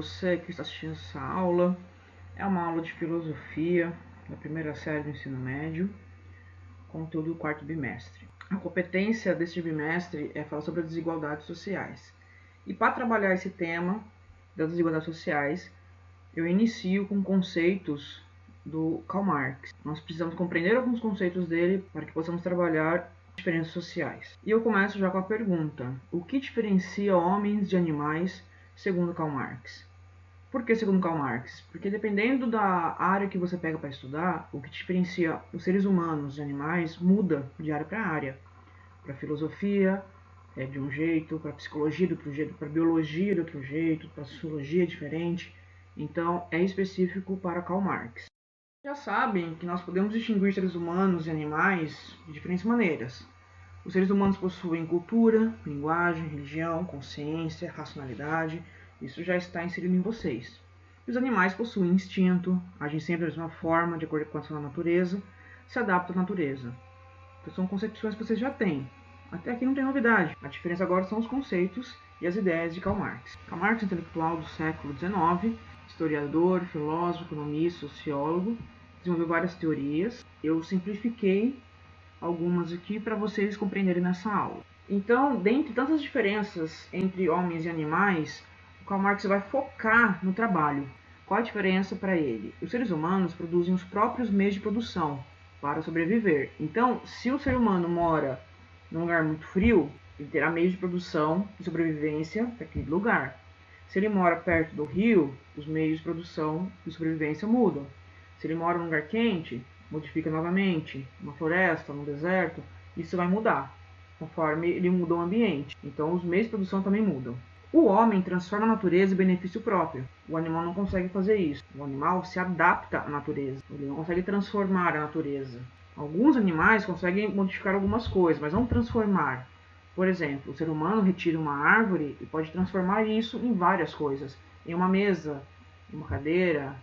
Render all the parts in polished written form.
você que está assistindo essa aula. É uma aula de filosofia da primeira série do ensino médio, conteúdo do quarto bimestre. A competência deste bimestre é falar sobre as desigualdades sociais. E para trabalhar esse tema das desigualdades sociais, eu inicio com conceitos do Karl Marx. Nós precisamos compreender alguns conceitos dele para que possamos trabalhar diferenças sociais. E eu começo já com a pergunta: o que diferencia homens de animais segundo Karl Marx? Por que segundo Karl Marx? Porque dependendo da área que você pega para estudar, o que diferencia os seres humanos de animais muda de área para área. Para filosofia é de um jeito, para psicologia de outro jeito, para biologia de outro jeito, para sociologia é diferente. Então é específico para Karl Marx. Já sabem que nós podemos distinguir seres humanos e animais de diferentes maneiras. Os seres humanos possuem cultura, linguagem, religião, consciência, racionalidade. Isso já está inserido em vocês. E os animais possuem instinto, agem sempre da mesma forma, de acordo com a sua natureza, se adaptam à natureza. Então são concepções que vocês já têm. Até aqui não tem novidade. A diferença agora são os conceitos e as ideias de Karl Marx. Karl Marx é intelectual do século XIX, historiador, filósofo, economista, sociólogo, desenvolveu várias teorias. Eu simplifiquei algumas aqui para vocês compreenderem nessa aula. Então, dentre tantas diferenças entre homens e animais, o Karl Marx vai focar no trabalho. Qual a diferença para ele? Os seres humanos produzem os próprios meios de produção para sobreviver. Então, se o ser humano mora num lugar muito frio, ele terá meios de produção e sobrevivência para aquele lugar. Se ele mora perto do rio, os meios de produção e sobrevivência mudam. Se ele mora num lugar quente, modifica novamente, numa floresta, num deserto, isso vai mudar, conforme ele muda o ambiente. Então os meios de produção também mudam. O homem transforma a natureza em benefício próprio. O animal não consegue fazer isso. O animal se adapta à natureza. Ele não consegue transformar a natureza. Alguns animais conseguem modificar algumas coisas, mas não transformar. Por exemplo, o ser humano retira uma árvore e pode transformar isso em várias coisas. Em uma mesa, uma cadeira,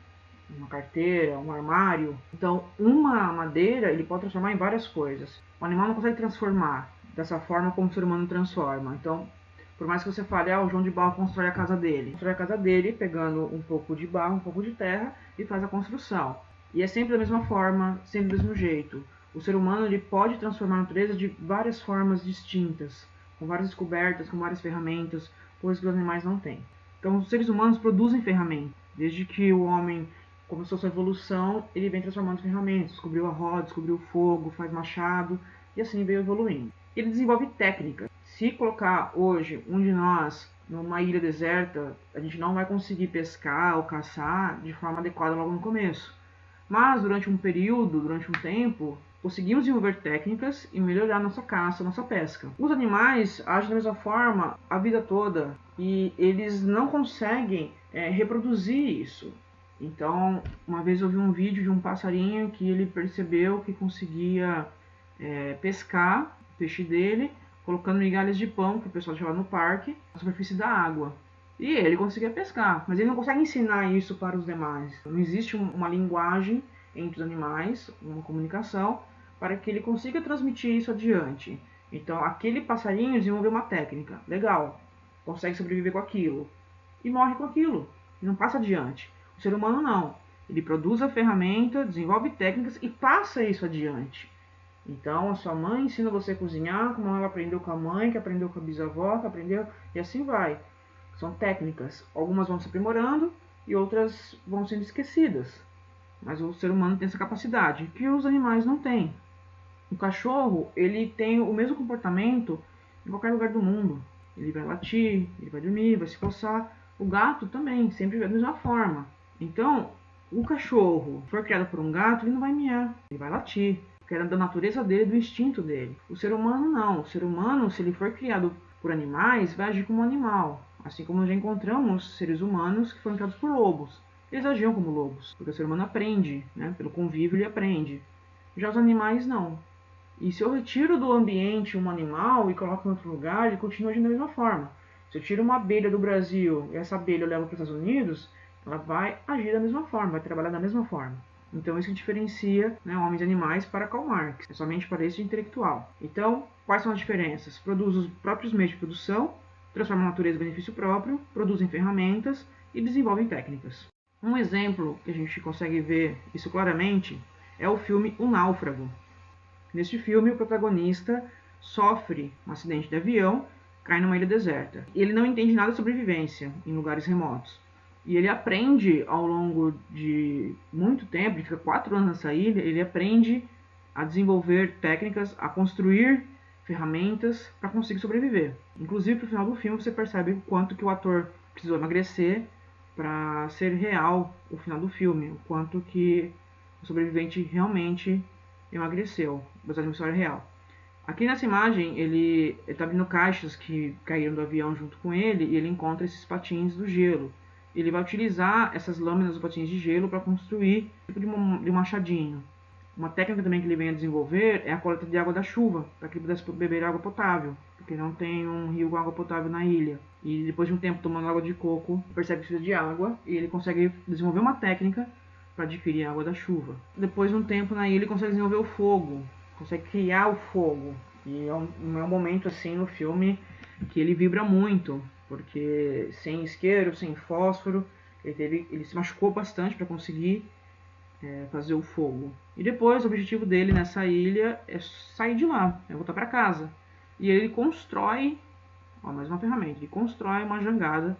uma carteira, um armário. Então, uma madeira ele pode transformar em várias coisas. O animal não consegue transformar dessa forma como o ser humano transforma. Então, por mais que você fale, o João de Barro constrói a casa dele. Constrói a casa dele pegando um pouco de barro, um pouco de terra e faz a construção. E é sempre da mesma forma, sempre do mesmo jeito. O ser humano ele pode transformar a natureza de várias formas distintas, com várias descobertas, com várias ferramentas, coisas que os animais não têm. Então, os seres humanos produzem ferramentas. Desde que o homem começou sua evolução, ele vem transformando ferramentas, descobriu a roda, descobriu o fogo, faz machado, e assim veio evoluindo. Ele desenvolve técnicas. Se colocar hoje um de nós numa ilha deserta, a gente não vai conseguir pescar ou caçar de forma adequada logo no começo. Mas durante um período, durante um tempo, conseguimos desenvolver técnicas e melhorar nossa caça, nossa pesca. Os animais agem da mesma forma a vida toda e eles não conseguem reproduzir isso. Então, uma vez eu vi um vídeo de um passarinho que ele percebeu que conseguia pescar o peixe dele, colocando migalhas de pão que o pessoal deixava no parque, na superfície da água. E ele conseguia pescar, mas ele não consegue ensinar isso para os demais. Não existe uma linguagem entre os animais, uma comunicação, para que ele consiga transmitir isso adiante. Então, aquele passarinho desenvolveu uma técnica, legal, consegue sobreviver com aquilo, e morre com aquilo, e não passa adiante. O ser humano não. Ele produz a ferramenta, desenvolve técnicas e passa isso adiante. Então, a sua mãe ensina você a cozinhar, como ela aprendeu com a mãe, que aprendeu com a bisavó, que aprendeu, e assim vai. São técnicas. Algumas vão se aprimorando e outras vão sendo esquecidas. Mas o ser humano tem essa capacidade, que os animais não têm. O cachorro, ele tem o mesmo comportamento em qualquer lugar do mundo. Ele vai latir, ele vai dormir, vai se coçar. O gato também, sempre da mesma forma. Então, o cachorro, se for criado por um gato, ele não vai miar, ele vai latir, porque é da natureza dele, do instinto dele. O ser humano não. O ser humano, se ele for criado por animais, vai agir como um animal. Assim como já encontramos seres humanos que foram criados por lobos. Eles agiam como lobos, porque o ser humano aprende, né? Pelo convívio ele aprende. Já os animais não. E se eu retiro do ambiente um animal e coloco em outro lugar, ele continua agindo da mesma forma. Se eu tiro uma abelha do Brasil e essa abelha eu levo para os Estados Unidos, ela vai agir da mesma forma, vai trabalhar da mesma forma. Então isso que diferencia, né, homens e animais para Karl Marx, somente para esse intelectual. Então, quais são as diferenças? Produz os próprios meios de produção, transformam a natureza em benefício próprio, produzem ferramentas e desenvolvem técnicas. Um exemplo que a gente consegue ver isso claramente é o filme O Náufrago. Neste filme, o protagonista sofre um acidente de avião, cai numa ilha deserta. Ele não entende nada de sobrevivência em lugares remotos. E ele aprende ao longo de muito tempo, ele fica 4 anos nessa ilha, ele aprende a desenvolver técnicas, a construir ferramentas para conseguir sobreviver. Inclusive, no final do filme, você percebe o quanto que o ator precisou emagrecer para ser real o final do filme, o quanto que o sobrevivente realmente emagreceu, baseado em uma história real. Aqui nessa imagem, ele está abrindo caixas que caíram do avião junto com ele e ele encontra esses patins do gelo. Ele vai utilizar essas lâminas dos patins de gelo para construir tipo de um machadinho. Uma técnica também que ele vem a desenvolver é a coleta de água da chuva, para que ele pudesse beber água potável, porque não tem um rio com água potável na ilha. E depois de um tempo tomando água de coco, percebe que precisa de água e ele consegue desenvolver uma técnica para adquirir a água da chuva. Depois de um tempo na ilha, ele consegue desenvolver o fogo, consegue criar o fogo. E é um momento assim no filme que ele vibra muito, porque sem isqueiro, sem fósforo, ele se machucou bastante para conseguir fazer o fogo. E depois o objetivo dele nessa ilha é sair de lá, é voltar para casa. E ele constrói, mais uma ferramenta, ele constrói uma jangada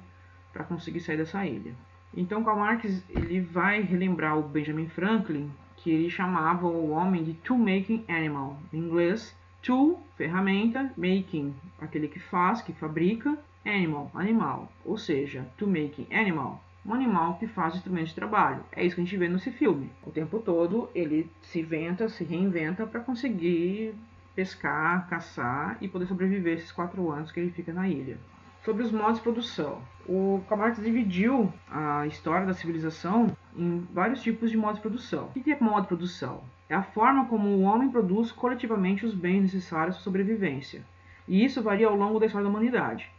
para conseguir sair dessa ilha. Então Karl Marx ele vai relembrar o Benjamin Franklin, que ele chamava o homem de tool-making animal. Em inglês, tool, ferramenta, making, aquele que faz, que fabrica, animal, animal. Ou seja, tool-making animal, um animal que faz instrumentos de trabalho. É isso que a gente vê nesse filme. O tempo todo ele se reinventa para conseguir pescar, caçar e poder sobreviver esses 4 anos que ele fica na ilha. Sobre os modos de produção. O Karl Marx dividiu a história da civilização em vários tipos de modos de produção. O que é modo de produção? É a forma como o homem produz coletivamente os bens necessários para a sobrevivência. E isso varia ao longo da história da humanidade.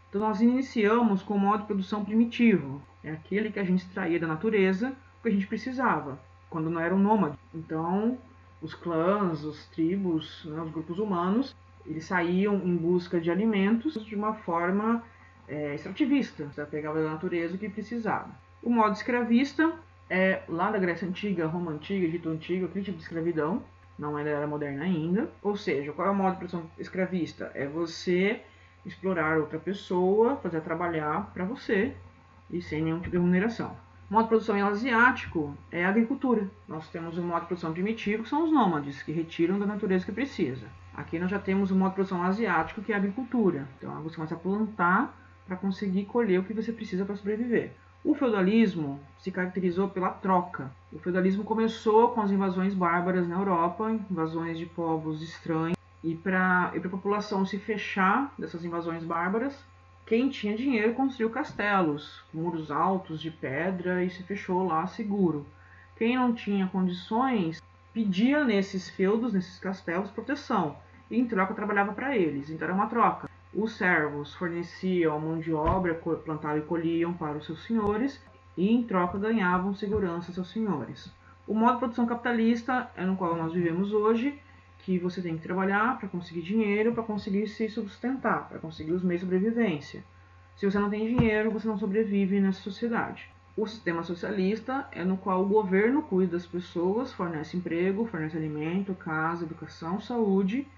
Então nós iniciamos com o modo de produção primitivo. É aquele que a gente extraía da natureza o que a gente precisava, quando não era um nômade. Então os clãs, as tribos, os grupos humanos, eles saíam em busca de alimentos de uma forma extrativista. Você pegava da natureza o que precisava. O modo escravista é lá da Grécia Antiga, Roma Antiga, Egito Antigo, aquele tipo de escravidão. Não é da era moderna ainda. Ou seja, qual é o modo de produção escravista? É você explorar outra pessoa, fazer trabalhar para você e sem nenhum tipo de remuneração. O modo de produção asiático é a agricultura. Nós temos o modo de produção primitivo, que são os nômades, que retiram da natureza que precisa. Aqui nós já temos o modo de produção asiático, que é a agricultura. Então você começa a plantar para conseguir colher o que você precisa para sobreviver. O feudalismo se caracterizou pela troca. O feudalismo começou com as invasões bárbaras na Europa, invasões de povos estranhos, e para a população se fechar dessas invasões bárbaras, quem tinha dinheiro construiu castelos, muros altos de pedra e se fechou lá seguro. Quem não tinha condições pedia nesses feudos, nesses castelos, proteção e em troca trabalhava para eles. Então era uma troca. Os servos forneciam mão de obra, plantavam e colhiam para os seus senhores e em troca ganhavam segurança aos seus senhores. O modo de produção capitalista é no qual nós vivemos hoje, que você tem que trabalhar para conseguir dinheiro, para conseguir se sustentar, para conseguir os meios de sobrevivência. Se você não tem dinheiro, você não sobrevive nessa sociedade. O sistema socialista é no qual o governo cuida das pessoas, fornece emprego, fornece alimento, casa, educação, saúde,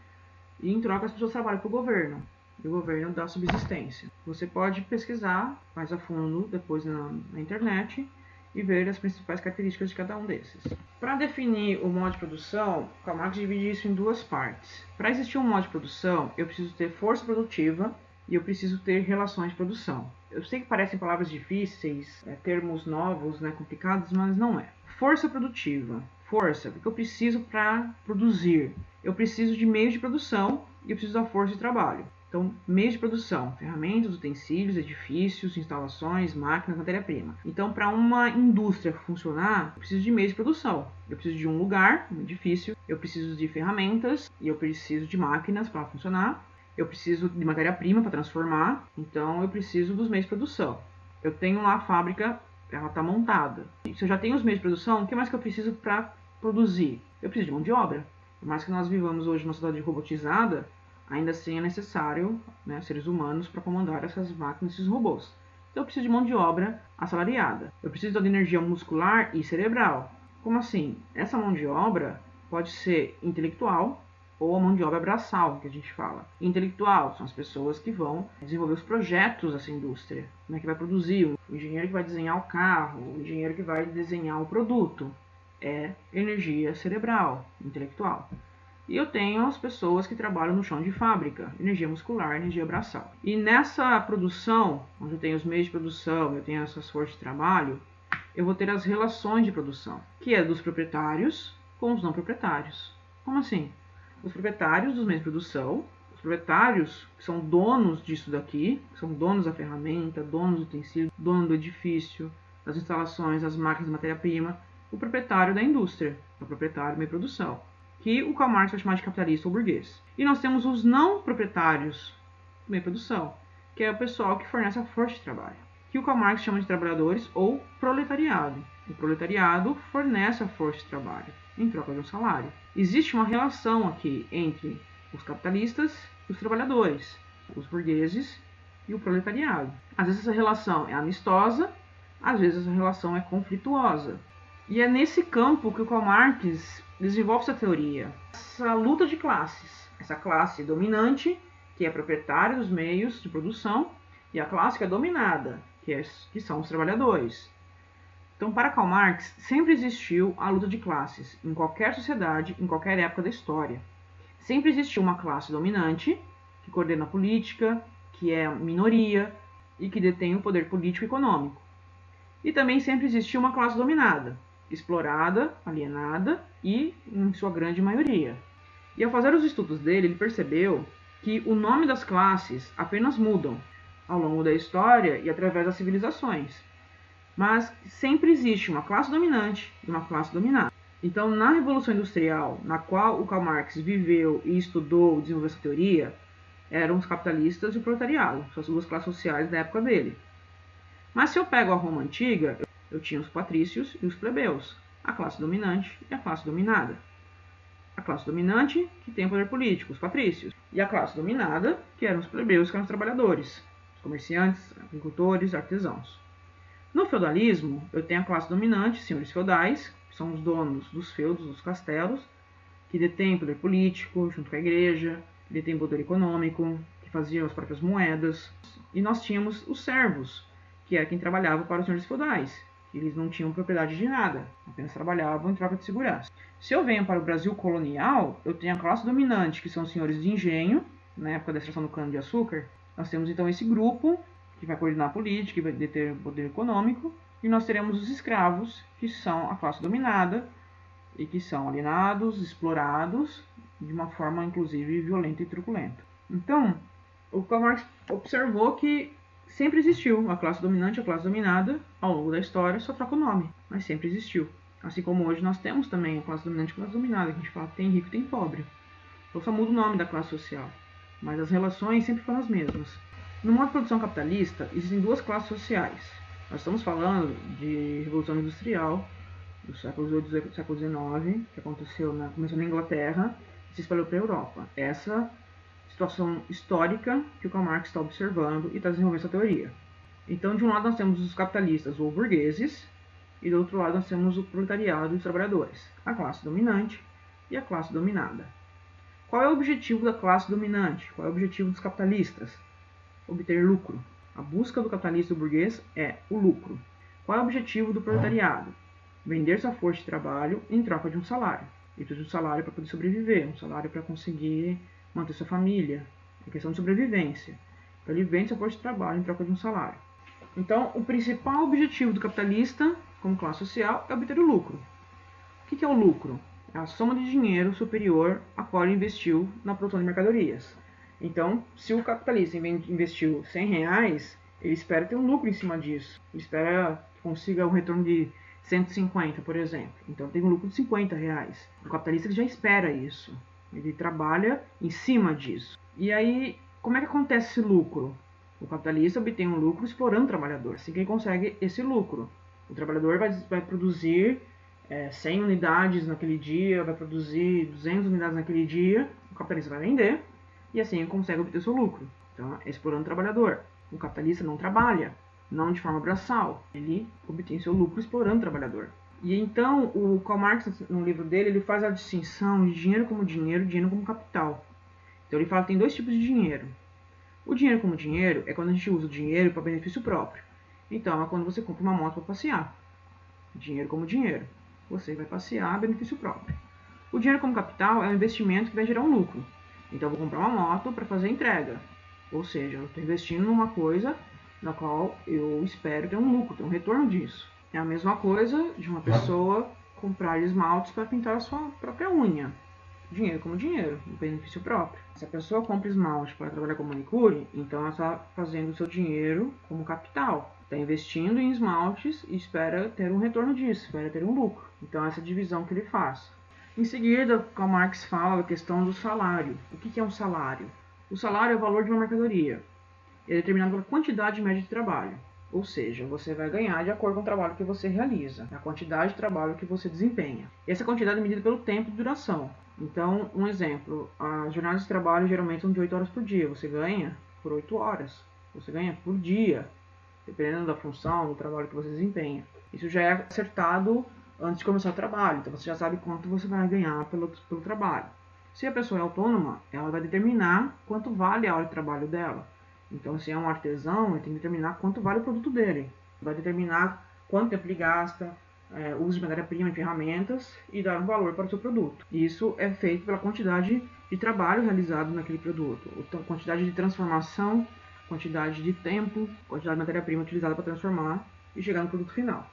e em troca as pessoas trabalham para o governo. E o governo dá subsistência. Você pode pesquisar mais a fundo depois na internet e ver as principais características de cada um desses. Para definir o modo de produção, Karl Marx divide isso em 2 partes. Para existir um modo de produção, eu preciso ter força produtiva e eu preciso ter relações de produção. Eu sei que parecem palavras difíceis, termos novos, complicados, mas não é. Força produtiva. Força, porque eu preciso para produzir. Eu preciso de meios de produção e eu preciso da força de trabalho. Então, meios de produção, ferramentas, utensílios, edifícios, instalações, máquinas, matéria-prima. Então, para uma indústria funcionar, eu preciso de meios de produção. Eu preciso de um lugar, um edifício, eu preciso de ferramentas e eu preciso de máquinas para funcionar. Eu preciso de matéria-prima para transformar, então eu preciso dos meios de produção. Eu tenho lá a fábrica, ela está montada. Se eu já tenho os meios de produção, o que mais que eu preciso para produzir? Eu preciso de mão de obra. Por mais que nós vivamos hoje numa sociedade robotizada, ainda assim é necessário, né, seres humanos para comandar essas máquinas, esses robôs. Então eu preciso de mão de obra assalariada. Eu preciso de energia muscular e cerebral. Como assim? Essa mão de obra pode ser intelectual ou a mão de obra braçal, que a gente fala. Intelectual são as pessoas que vão desenvolver os projetos dessa indústria, né, que vai produzir, o engenheiro que vai desenhar o carro, o engenheiro que vai desenhar o produto. É energia cerebral, intelectual. E eu tenho as pessoas que trabalham no chão de fábrica, energia muscular, energia braçal. E nessa produção, onde eu tenho os meios de produção, eu tenho essas forças de trabalho, eu vou ter as relações de produção, que é dos proprietários com os não proprietários. Como assim? Os proprietários dos meios de produção, os proprietários que são donos disso daqui, que são donos da ferramenta, donos do utensílio, dono do edifício, das instalações, das máquinas de matéria-prima, o proprietário da indústria, o proprietário do meio de produção, que o Karl Marx vai chamar de capitalista ou burguês. E nós temos os não proprietários do meio de produção, que é o pessoal que fornece a força de trabalho, que o Karl Marx chama de trabalhadores ou proletariado. O proletariado fornece a força de trabalho em troca de um salário. Existe uma relação aqui entre os capitalistas e os trabalhadores, os burgueses e o proletariado. Às vezes essa relação é amistosa, às vezes essa relação é conflituosa. E é nesse campo que o Karl Marx desenvolve essa teoria. Essa luta de classes, essa classe dominante, que é proprietária dos meios de produção, e a classe que é dominada, que são os trabalhadores. Então, para Karl Marx, sempre existiu a luta de classes, em qualquer sociedade, em qualquer época da história. Sempre existiu uma classe dominante, que coordena a política, que é a minoria e que detém o poder político e econômico. E também sempre existiu uma classe dominada, explorada, alienada e, em sua grande maioria. E ao fazer os estudos dele, ele percebeu que o nome das classes apenas mudam ao longo da história e através das civilizações. Mas sempre existe uma classe dominante e uma classe dominada. Então, na Revolução Industrial, na qual o Karl Marx viveu e estudou e desenvolveu essa teoria, eram os capitalistas e o proletariado, são as duas classes sociais da época dele. Mas se eu pego a Roma Antiga, eu tinha os patrícios e os plebeus, a classe dominante e a classe dominada. A classe dominante, que tem poder político, os patrícios, e a classe dominada, que eram os plebeus, que eram os trabalhadores, os comerciantes, agricultores, artesãos. No feudalismo, eu tenho a classe dominante, senhores feudais, que são os donos dos feudos, dos castelos, que detêm poder político junto com a igreja, que detêm poder econômico, que faziam as próprias moedas. E nós tínhamos os servos, que era quem trabalhava para os senhores feudais, que eles não tinham propriedade de nada, apenas trabalhavam em troca de segurança. Se eu venho para o Brasil colonial, eu tenho a classe dominante, que são os senhores de engenho, na época da extração do cana-de-açúcar. Nós temos então esse grupo que vai coordenar a política, que vai deter o poder econômico, e nós teremos os escravos, que são a classe dominada e que são alienados, explorados, de uma forma inclusive violenta e truculenta. Então, o Karl Marx observou que sempre existiu a classe dominante e a classe dominada ao longo da história, só troca o nome, mas sempre existiu. Assim como hoje nós temos também a classe dominante e a classe dominada, que a gente fala que tem rico e tem pobre. Então só muda o nome da classe social, mas as relações sempre foram as mesmas. No modo de produção capitalista, existem duas classes sociais. Nós estamos falando de Revolução Industrial, do século XVIII do século XIX, que começou na Inglaterra e se espalhou para a Europa. Essa situação histórica que o Karl Marx está observando e está desenvolvendo essa teoria. Então, de um lado nós temos os capitalistas ou burgueses, e do outro lado nós temos o proletariado e os trabalhadores, a classe dominante e a classe dominada. Qual é o objetivo da classe dominante? Qual é o objetivo dos capitalistas? Obter lucro. A busca do capitalista e do burguês é o lucro. Qual é o objetivo do proletariado? Vender sua força de trabalho em troca de um salário. Ele precisa de um salário para poder sobreviver, um salário para conseguir manter sua família. É questão de sobrevivência. Então ele vende sua força de trabalho em troca de um salário. Então, o principal objetivo do capitalista, como classe social, é obter o lucro. O que é o lucro? É a soma de dinheiro superior a qual ele investiu na produção de mercadorias. Então, se o capitalista investiu R$100, ele espera ter um lucro em cima disso. Ele espera que consiga um retorno de 150, por exemplo. Então, tem um lucro de R$50. O capitalista ele já espera isso. Ele trabalha em cima disso. E aí, como é que acontece esse lucro? O capitalista obtém um lucro explorando o trabalhador. Assim que ele consegue esse lucro. O trabalhador vai produzir 100 unidades naquele dia, vai produzir 200 unidades naquele dia. O capitalista vai vender. e assim ele consegue obter seu lucro. Então, é explorando o trabalhador. O capitalista não trabalha, não de forma braçal, ele obtém seu lucro explorando o trabalhador. E então, o Karl Marx, no livro dele, ele faz a distinção de dinheiro como dinheiro e dinheiro como capital. Então, ele fala que tem dois tipos de dinheiro. O dinheiro como dinheiro é quando a gente usa o dinheiro para benefício próprio. Então, é quando você compra uma moto para passear. Dinheiro como dinheiro. Você vai passear a benefício próprio. O dinheiro como capital é um investimento que vai gerar um lucro. Então, eu vou comprar uma moto para fazer a entrega. Ou seja, eu estou investindo numa coisa na qual eu espero ter um lucro, ter um retorno disso. É a mesma coisa de uma pessoa comprar esmaltes para pintar a sua própria unha. Dinheiro como dinheiro, um benefício próprio. Se a pessoa compra esmalte para trabalhar com manicure, então ela está fazendo o seu dinheiro como capital. Está investindo em esmaltes e espera ter um retorno disso, espera ter um lucro. Então essa é a divisão que ele faz. Em seguida, Karl Marx fala da questão do salário. O que é um salário? O salário é o valor de uma mercadoria. É determinado pela quantidade média de trabalho. Ou seja, você vai ganhar de acordo com o trabalho que você realiza, a quantidade de trabalho que você desempenha. Essa quantidade é medida pelo tempo de duração. Então, um exemplo, as jornadas de trabalho geralmente são de 8 horas por dia. Você ganha por 8 horas. Você ganha por dia, dependendo da função, do trabalho que você desempenha. Isso já é acertado antes de começar o trabalho. Então, você já sabe quanto você vai ganhar pelo trabalho. Se a pessoa é autônoma, ela vai determinar quanto vale a hora de trabalho dela. Então, se é um artesão, ele tem que determinar quanto vale o produto dele. Vai determinar quanto tempo ele gasta, uso de matéria-prima e ferramentas e dar um valor para o seu produto. Isso é feito pela quantidade de trabalho realizado naquele produto, quantidade de transformação, quantidade de tempo, quantidade de matéria-prima utilizada para transformar e chegar no produto final.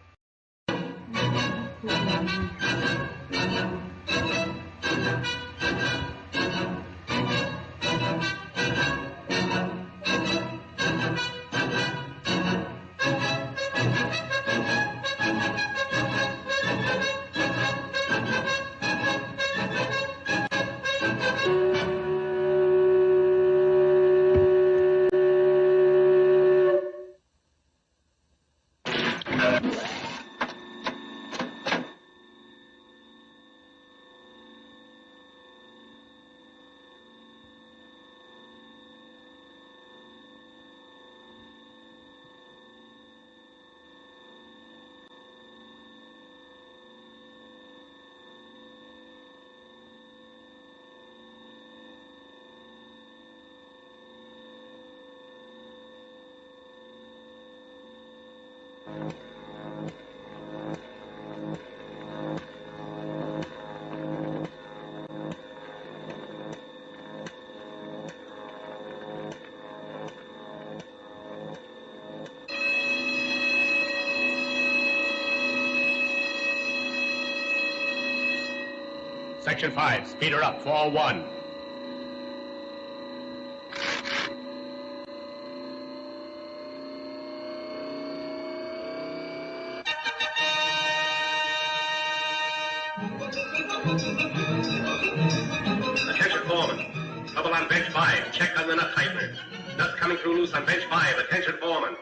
Section 5, speed her up, 4-1. Attention, foreman. Trouble on bench 5. Check on the nut tighteners. Nuts coming through loose on bench 5. Attention, foreman.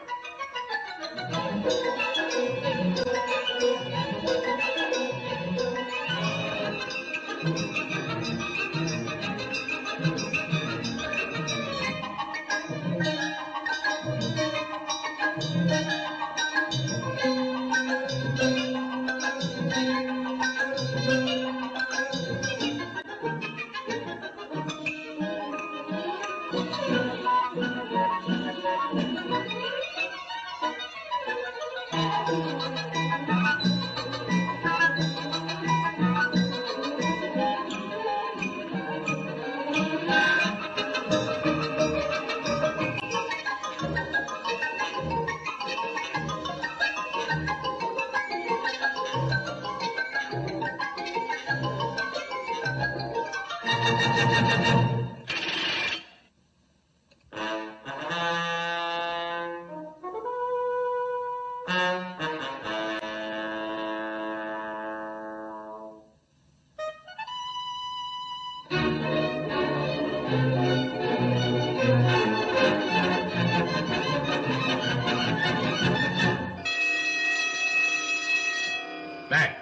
Back.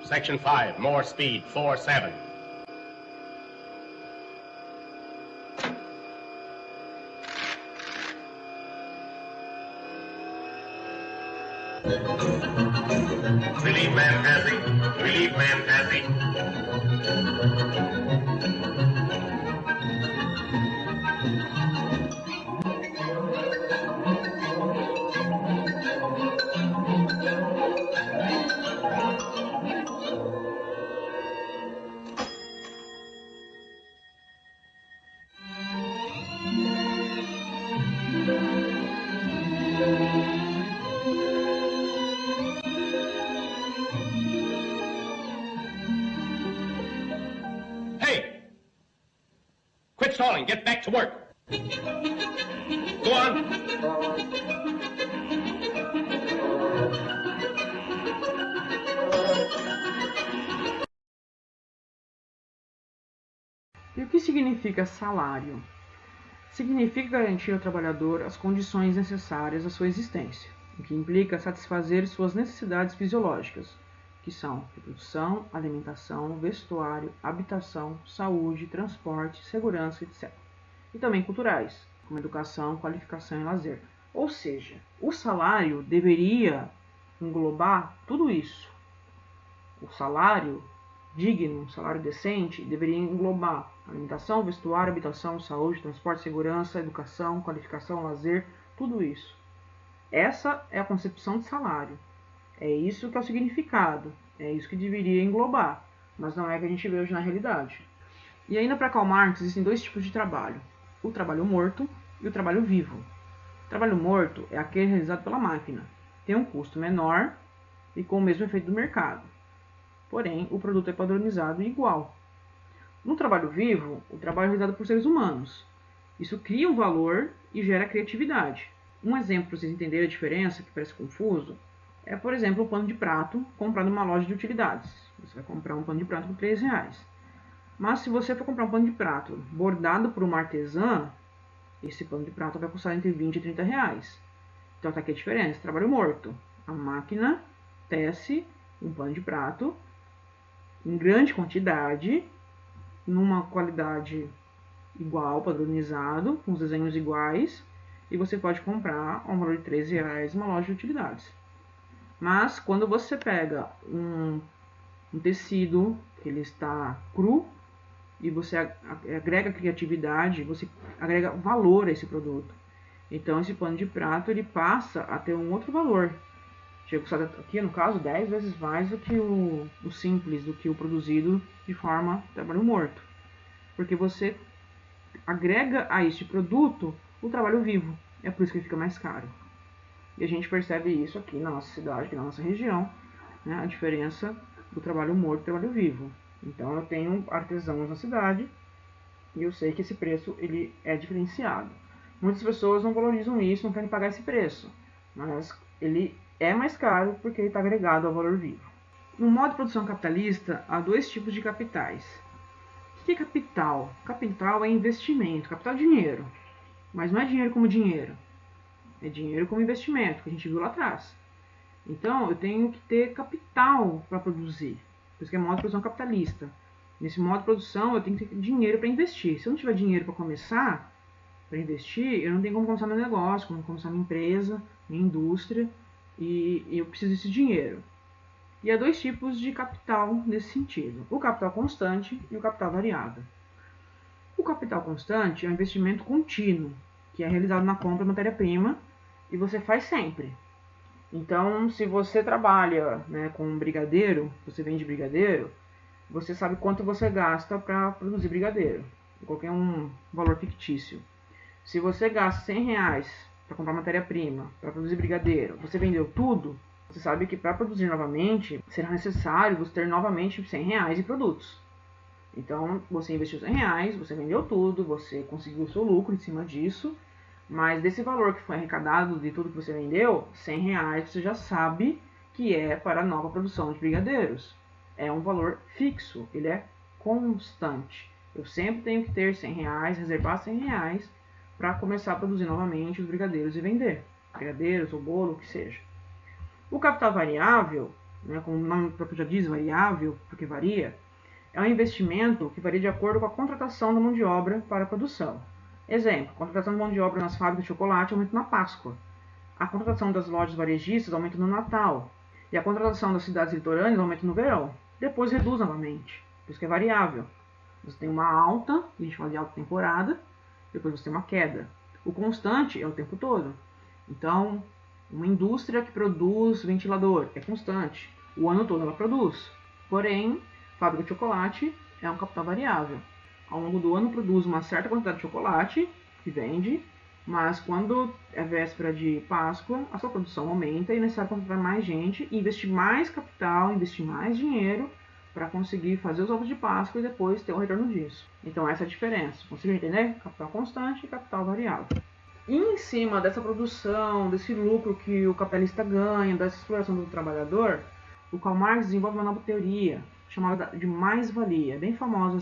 Section 5, more speed, 4-7. Relief man passing. Relief man passing. Hey! Quit stalling. Get back to work. Go on. E o que significa salário? Significa garantir ao trabalhador as condições necessárias à sua existência, o que implica satisfazer suas necessidades fisiológicas, que são reprodução, alimentação, vestuário, habitação, saúde, transporte, segurança, etc. E também culturais, como educação, qualificação e lazer. Ou seja, o salário deveria englobar tudo isso. O salário digno, um salário decente, deveria englobar alimentação, vestuário, habitação, saúde, transporte, segurança, educação, qualificação, lazer, tudo isso. Essa é a concepção de salário. É isso que é o significado, é isso que deveria englobar, mas não é o que a gente vê hoje na realidade. E ainda para Karl Marx existem dois tipos de trabalho, o trabalho morto e o trabalho vivo. O trabalho morto é aquele realizado pela máquina, tem um custo menor e com o mesmo efeito do mercado. Porém, o produto é padronizado e igual. No trabalho vivo, o trabalho é realizado por seres humanos. Isso cria um valor e gera criatividade. Um exemplo para vocês entenderem a diferença, que parece confuso, é, por exemplo, um pano de prato comprado numa loja de utilidades. Você vai comprar um pano de prato por R$3. Mas se você for comprar um pano de prato bordado por uma artesã, esse pano de prato vai custar entre R$20 e R$30. Então está aqui a diferença, trabalho morto. A máquina tece um pano de prato em grande quantidade, numa qualidade igual, padronizado, com os desenhos iguais, e você pode comprar a um valor de R$13 numa loja de utilidades. Mas quando você pega um tecido que ele está cru e você agrega criatividade, você agrega valor a esse produto. Então esse pano de prato ele passa a ter um outro valor. Chega a custar aqui, no caso, 10 vezes mais do que o simples, do que o produzido de forma trabalho morto. Porque você agrega a este produto o trabalho vivo. É por isso que ele fica mais caro. E a gente percebe isso aqui na nossa cidade, aqui na nossa região, né, a diferença do trabalho morto e do trabalho vivo. Então eu tenho artesãos na cidade e eu sei que esse preço ele é diferenciado. Muitas pessoas não valorizam isso, não querem pagar esse preço, mas ele é mais caro porque ele está agregado ao valor vivo. No modo de produção capitalista, há dois tipos de capitais. O que é capital? Capital é investimento, capital é dinheiro, mas não é dinheiro como dinheiro, é dinheiro como investimento, que a gente viu lá atrás. Então, eu tenho que ter capital para produzir, por isso que é modo de produção capitalista. Nesse modo de produção, eu tenho que ter dinheiro para investir. Se eu não tiver dinheiro para começar, para investir, eu não tenho como começar meu negócio, como começar minha empresa, minha indústria, e eu preciso desse dinheiro. E há dois tipos de capital nesse sentido, o capital constante e o capital variável. O capital constante é um investimento contínuo, que é realizado na compra de matéria-prima e você faz sempre. Então, se você trabalha, né, com brigadeiro, você vende brigadeiro, você sabe quanto você gasta para produzir brigadeiro, qualquer um valor fictício. Se você gasta R$100 para comprar matéria-prima, para produzir brigadeiro, você vendeu tudo, você sabe que para produzir novamente, será necessário você ter novamente R$100 em produtos. Então, você investiu R$100, você vendeu tudo, você conseguiu o seu lucro em cima disso, mas desse valor que foi arrecadado de tudo que você vendeu, R$100 você já sabe que é para a nova produção de brigadeiros. É um valor fixo, ele é constante. Eu sempre tenho que ter R$100, reservar R$100 para começar a produzir novamente os brigadeiros e vender. Brigadeiros ou bolo, o que seja. O capital variável, né, como o nome próprio já diz, variável, porque varia, é um investimento que varia de acordo com a contratação da mão de obra para a produção. Exemplo, contratação de mão de obra nas fábricas de chocolate aumenta na Páscoa. a contratação das lojas varejistas aumenta no Natal. E a contratação das cidades litorâneas aumenta no verão. Depois reduz novamente. Por isso que é variável. Você tem uma alta, que a gente fala de alta temporada, depois você tem uma queda. O constante é o tempo todo. Então, uma indústria que produz ventilador é constante. O ano todo ela produz. Porém, fábrica de chocolate é um capital variável. Ao longo do ano produz uma certa quantidade de chocolate que vende, mas quando é véspera de Páscoa, a sua produção aumenta e é necessário contratar mais gente, investir mais capital, investir mais dinheiro para conseguir fazer os ovos de Páscoa e depois ter o retorno disso. Então essa é a diferença. Conseguiu entender? Capital constante e capital variável. E em cima dessa produção, desse lucro que o capitalista ganha, dessa exploração do trabalhador, o Karl Marx desenvolve uma nova teoria chamada de mais-valia. É bem famosa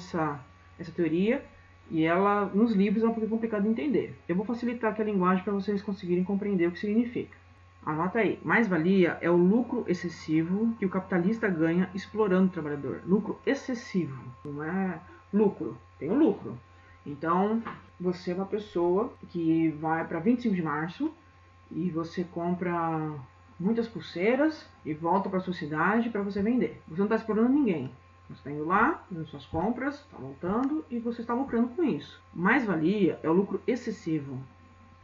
essa teoria e ela, nos livros, é um pouco complicado de entender. Eu vou facilitar aqui a linguagem para vocês conseguirem compreender o que significa. Anota aí. Mais-valia é o lucro excessivo que o capitalista ganha explorando o trabalhador. Lucro excessivo. Não é lucro. Tem o lucro. Então, você é uma pessoa que vai para 25 de março e você compra muitas pulseiras e volta para sua cidade para você vender. Você não está explorando ninguém. Você está indo lá, fazendo suas compras, está voltando e você está lucrando com isso. Mais-valia é o lucro excessivo.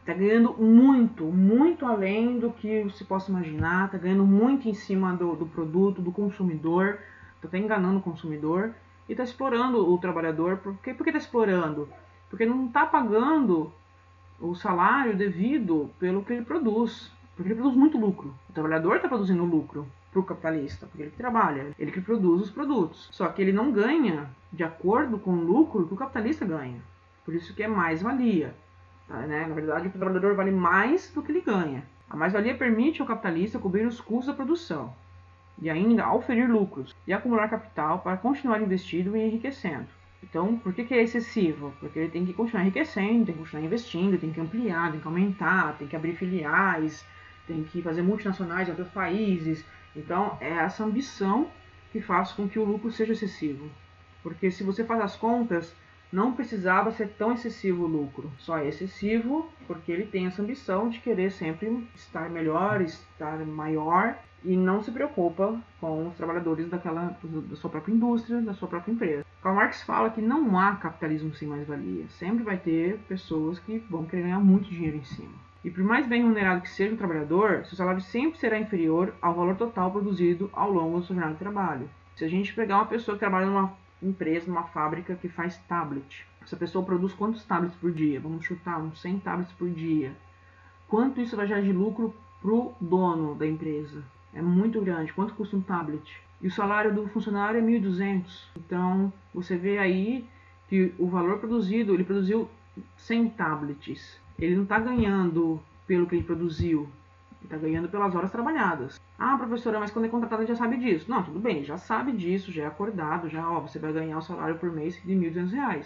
Está ganhando muito, muito além do que se possa imaginar. Está ganhando muito em cima do produto, do consumidor. Está enganando o consumidor e está explorando o trabalhador. Por que está explorando? Porque não está pagando o salário devido pelo que ele produz. Porque ele produz muito lucro. O trabalhador está produzindo lucro para o capitalista, porque ele que trabalha, ele que produz os produtos. Só que ele não ganha de acordo com o lucro que o capitalista ganha. Por isso que é mais-valia. Tá, né? Na verdade, o trabalhador vale mais do que ele ganha. A mais-valia permite ao capitalista cobrir os custos da produção e ainda oferir lucros e acumular capital para continuar investindo e enriquecendo. Então, por que é excessivo? Porque ele tem que continuar enriquecendo, tem que continuar investindo, tem que ampliar, tem que aumentar, tem que abrir filiais, tem que fazer multinacionais em outros países. Então, é essa ambição que faz com que o lucro seja excessivo. Porque se você faz as contas, não precisava ser tão excessivo o lucro. Só é excessivo porque ele tem essa ambição de querer sempre estar melhor, estar maior e não se preocupa com os trabalhadores da sua própria indústria, da sua própria empresa. Karl Marx fala que não há capitalismo sem mais-valia. Sempre vai ter pessoas que vão querer ganhar muito dinheiro em cima. E por mais bem remunerado que seja o trabalhador, seu salário sempre será inferior ao valor total produzido ao longo da sua jornada de trabalho. Se a gente pegar uma pessoa que trabalha numa empresa, numa fábrica que faz tablet, essa pessoa produz quantos tablets por dia? Vamos chutar uns 100 tablets por dia. Quanto isso vai gerar de lucro pro dono da empresa? É muito grande. Quanto custa um tablet? E o salário do funcionário é 1.200. Então, você vê aí que o valor produzido, ele produziu 100 tablets. Ele não está ganhando pelo que ele produziu. Ele está ganhando pelas horas trabalhadas. Ah, professora, mas quando é contratado já sabe disso. Não, tudo bem, já sabe disso, já é acordado, já, ó, você vai ganhar o salário por mês de R$1.200.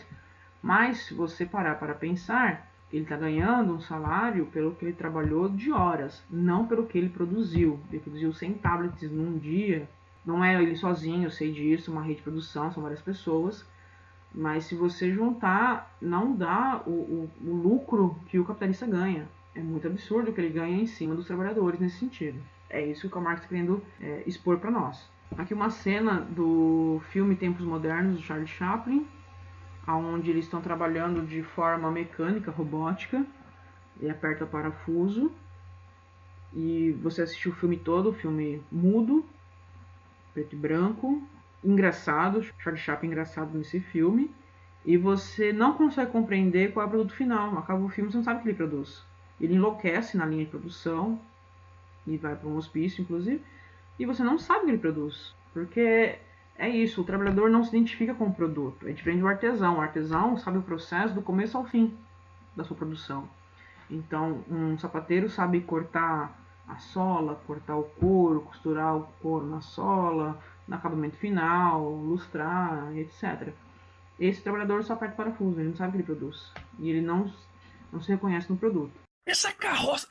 Mas, se você parar para pensar, ele está ganhando um salário pelo que ele trabalhou de horas, não pelo que ele produziu. Ele produziu 100 tablets num dia. Não é ele sozinho, eu sei disso, uma rede de produção, são várias pessoas. Mas se você juntar, não dá o lucro que o capitalista ganha. É muito absurdo o que ele ganha em cima dos trabalhadores nesse sentido. É isso que o Karl Marx está querendo expor para nós. Aqui uma cena do filme Tempos Modernos, do Charlie Chaplin, onde eles estão trabalhando de forma mecânica, robótica, e aperta o parafuso, e você assistiu o filme todo, o filme mudo, preto e branco, engraçado, Charlie Chaplin engraçado nesse filme, e você não consegue compreender qual é o produto final. Acaba o filme, você não sabe o que ele produz. Ele enlouquece na linha de produção, e vai para um hospício, inclusive, e você não sabe o que ele produz, porque é isso, o trabalhador não se identifica com o produto. É diferente do artesão. O artesão sabe o processo do começo ao fim da sua produção. Então, um sapateiro sabe cortar a sola, cortar o couro, costurar o couro na sola, no acabamento final, lustrar, etc. Esse trabalhador só aperta o parafuso, ele não sabe o que ele produz. E ele não se reconhece no produto. Essa carroça,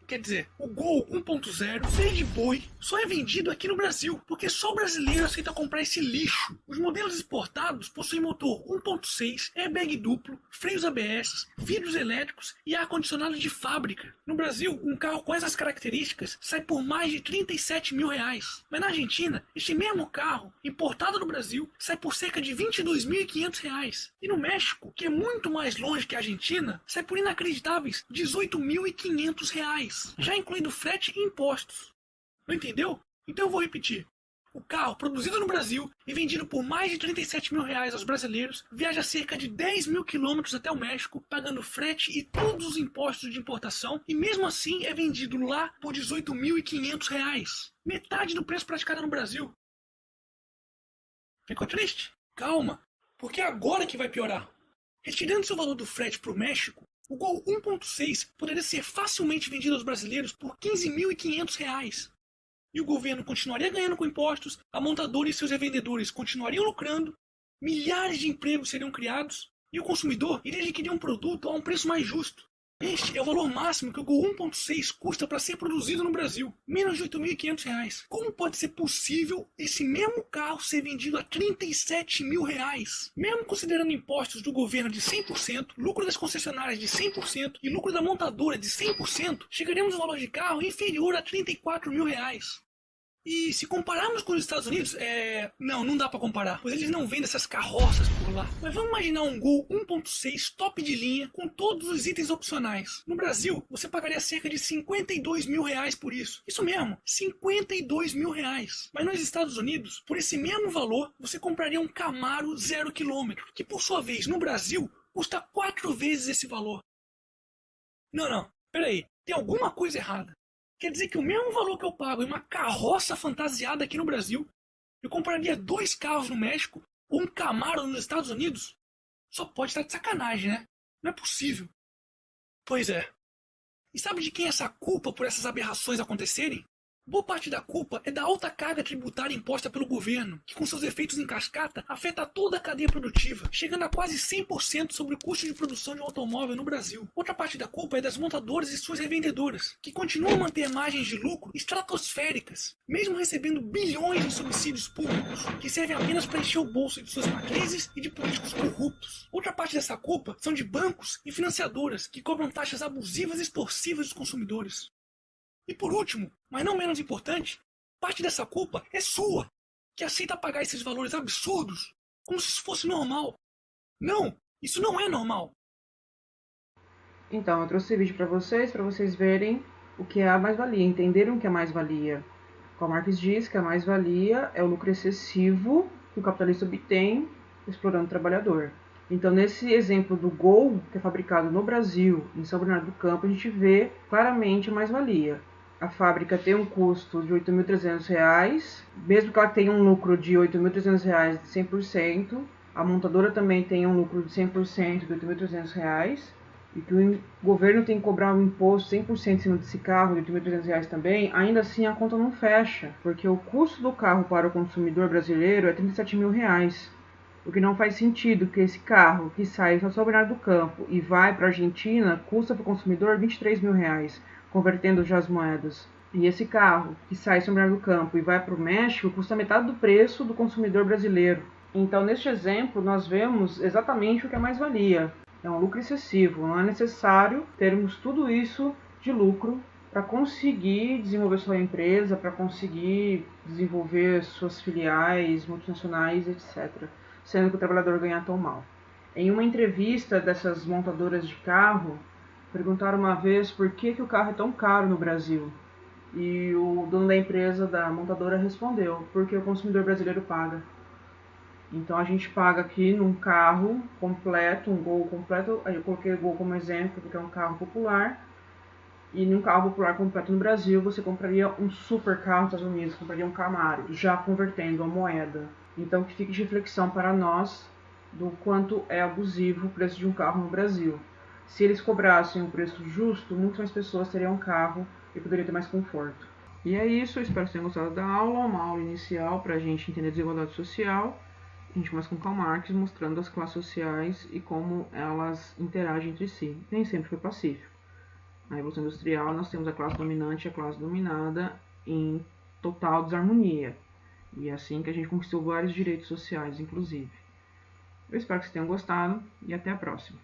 quer dizer, o Gol 1.0 freio de boi só é vendido aqui no Brasil, porque só o brasileiro aceita comprar esse lixo. Os modelos exportados possuem motor 1.6, airbag duplo, freios ABS, vidros elétricos e ar-condicionado de fábrica. No Brasil, um carro com essas características sai por mais de 37 mil reais. Mas na Argentina, este mesmo carro, importado no Brasil, sai por cerca de 22.500 reais. E no México, que é muito mais longe que a Argentina, sai por inacreditáveis 18.500 reais, já incluindo frete e impostos. Não entendeu? Então eu vou repetir. O carro, produzido no Brasil e vendido por mais de 37 mil reais aos brasileiros, viaja cerca de 10 mil quilômetros até o México, pagando frete e todos os impostos de importação, e mesmo assim é vendido lá por 18.500 reais. Metade do preço praticado no Brasil. Ficou triste? Calma, porque é agora que vai piorar. Retirando-se o valor do frete para o México, o Gol 1.6 poderia ser facilmente vendido aos brasileiros por 15.500 reais. E o governo continuaria ganhando com impostos, a montadora e seus revendedores continuariam lucrando, milhares de empregos seriam criados e o consumidor iria adquirir um produto a um preço mais justo. Este é o valor máximo que o Gol 1.6 custa para ser produzido no Brasil, menos de 8.500 reais. Como pode ser possível esse mesmo carro ser vendido a 37 mil reais? Mesmo considerando impostos do governo de 100%, lucro das concessionárias de 100% e lucro da montadora de 100%, chegaremos ao valor de carro inferior a 34 mil reais. E se compararmos com os Estados Unidos, não dá pra comparar, pois eles não vendem essas carroças por lá. Mas vamos imaginar um Gol 1.6 top de linha com todos os itens opcionais. No Brasil, você pagaria cerca de 52 mil reais por isso. Isso mesmo, 52 mil reais. Mas nos Estados Unidos, por esse mesmo valor, você compraria um Camaro 0 km, que por sua vez, no Brasil, custa 4 vezes esse valor. Não, peraí, tem alguma coisa errada. Quer dizer que o mesmo valor que eu pago em uma carroça fantasiada aqui no Brasil, eu compraria 2 carros no México ou um Camaro nos Estados Unidos? Só pode estar de sacanagem, né? Não é possível. Pois é. E sabe de quem é essa culpa por essas aberrações acontecerem? Boa parte da culpa é da alta carga tributária imposta pelo governo, que com seus efeitos em cascata afeta toda a cadeia produtiva, chegando a quase 100% sobre o custo de produção de um automóvel no Brasil. Outra parte da culpa é das montadoras e suas revendedoras, que continuam a manter margens de lucro estratosféricas, mesmo recebendo bilhões em subsídios públicos, que servem apenas para encher o bolso de suas matrizes e de políticos corruptos. Outra parte dessa culpa são de bancos e financiadoras, que cobram taxas abusivas e extorsivas dos consumidores. E por último, mas não menos importante, parte dessa culpa é sua, que aceita pagar esses valores absurdos, como se isso fosse normal. Não, isso não é normal. Então, eu trouxe esse vídeo para vocês verem o que é a mais-valia, entenderam o que é a mais-valia. Karl Marx diz que a mais-valia é o lucro excessivo que o capitalista obtém explorando o trabalhador. Então, nesse exemplo do Gol, que é fabricado no Brasil, em São Bernardo do Campo, a gente vê claramente a mais-valia. A fábrica tem um custo de R$ 8.300, mesmo que ela tenha um lucro de R$ 8.300 de 100%, a montadora também tem um lucro de 100% de R$ 8.300, e que o governo tem que cobrar um imposto 100% em cima desse carro de R$ 8.300 também, ainda assim a conta não fecha, porque o custo do carro para o consumidor brasileiro é R$ 37 mil. O que não faz sentido que esse carro que sai de São Bernardo do Campo e vai para a Argentina custa para o consumidor R$ 23 mil, convertendo já as moedas. E esse carro que sai de São Bernardo do Campo e vai para o México custa metade do preço do consumidor brasileiro. Então, neste exemplo, nós vemos exatamente o que é mais-valia. É um lucro excessivo, não é necessário termos tudo isso de lucro para conseguir desenvolver sua empresa, para conseguir desenvolver suas filiais multinacionais, etc., sendo que o trabalhador ganha tão mal. Em uma entrevista dessas montadoras de carro, perguntaram uma vez por que o carro é tão caro no Brasil. E o dono da empresa, da montadora, respondeu: porque o consumidor brasileiro paga. Então a gente paga aqui num carro completo, um Gol completo, aí eu coloquei o Gol como exemplo porque é um carro popular, e num carro popular completo no Brasil você compraria um super carro nos Estados Unidos, compraria um Camaro, já convertendo a moeda. Então que fique de reflexão para nós do quanto é abusivo o preço de um carro no Brasil. Se eles cobrassem um preço justo, muitas mais pessoas teriam um carro e poderiam ter mais conforto. E é isso, eu espero que tenham gostado da aula, uma aula inicial para a gente entender a desigualdade social. A gente começa com Karl Marx mostrando as classes sociais e como elas interagem entre si. Nem sempre foi pacífico. Na Revolução Industrial, nós temos a classe dominante e a classe dominada em total desarmonia. E é assim que a gente conquistou vários direitos sociais, inclusive. Eu espero que vocês tenham gostado e até a próxima.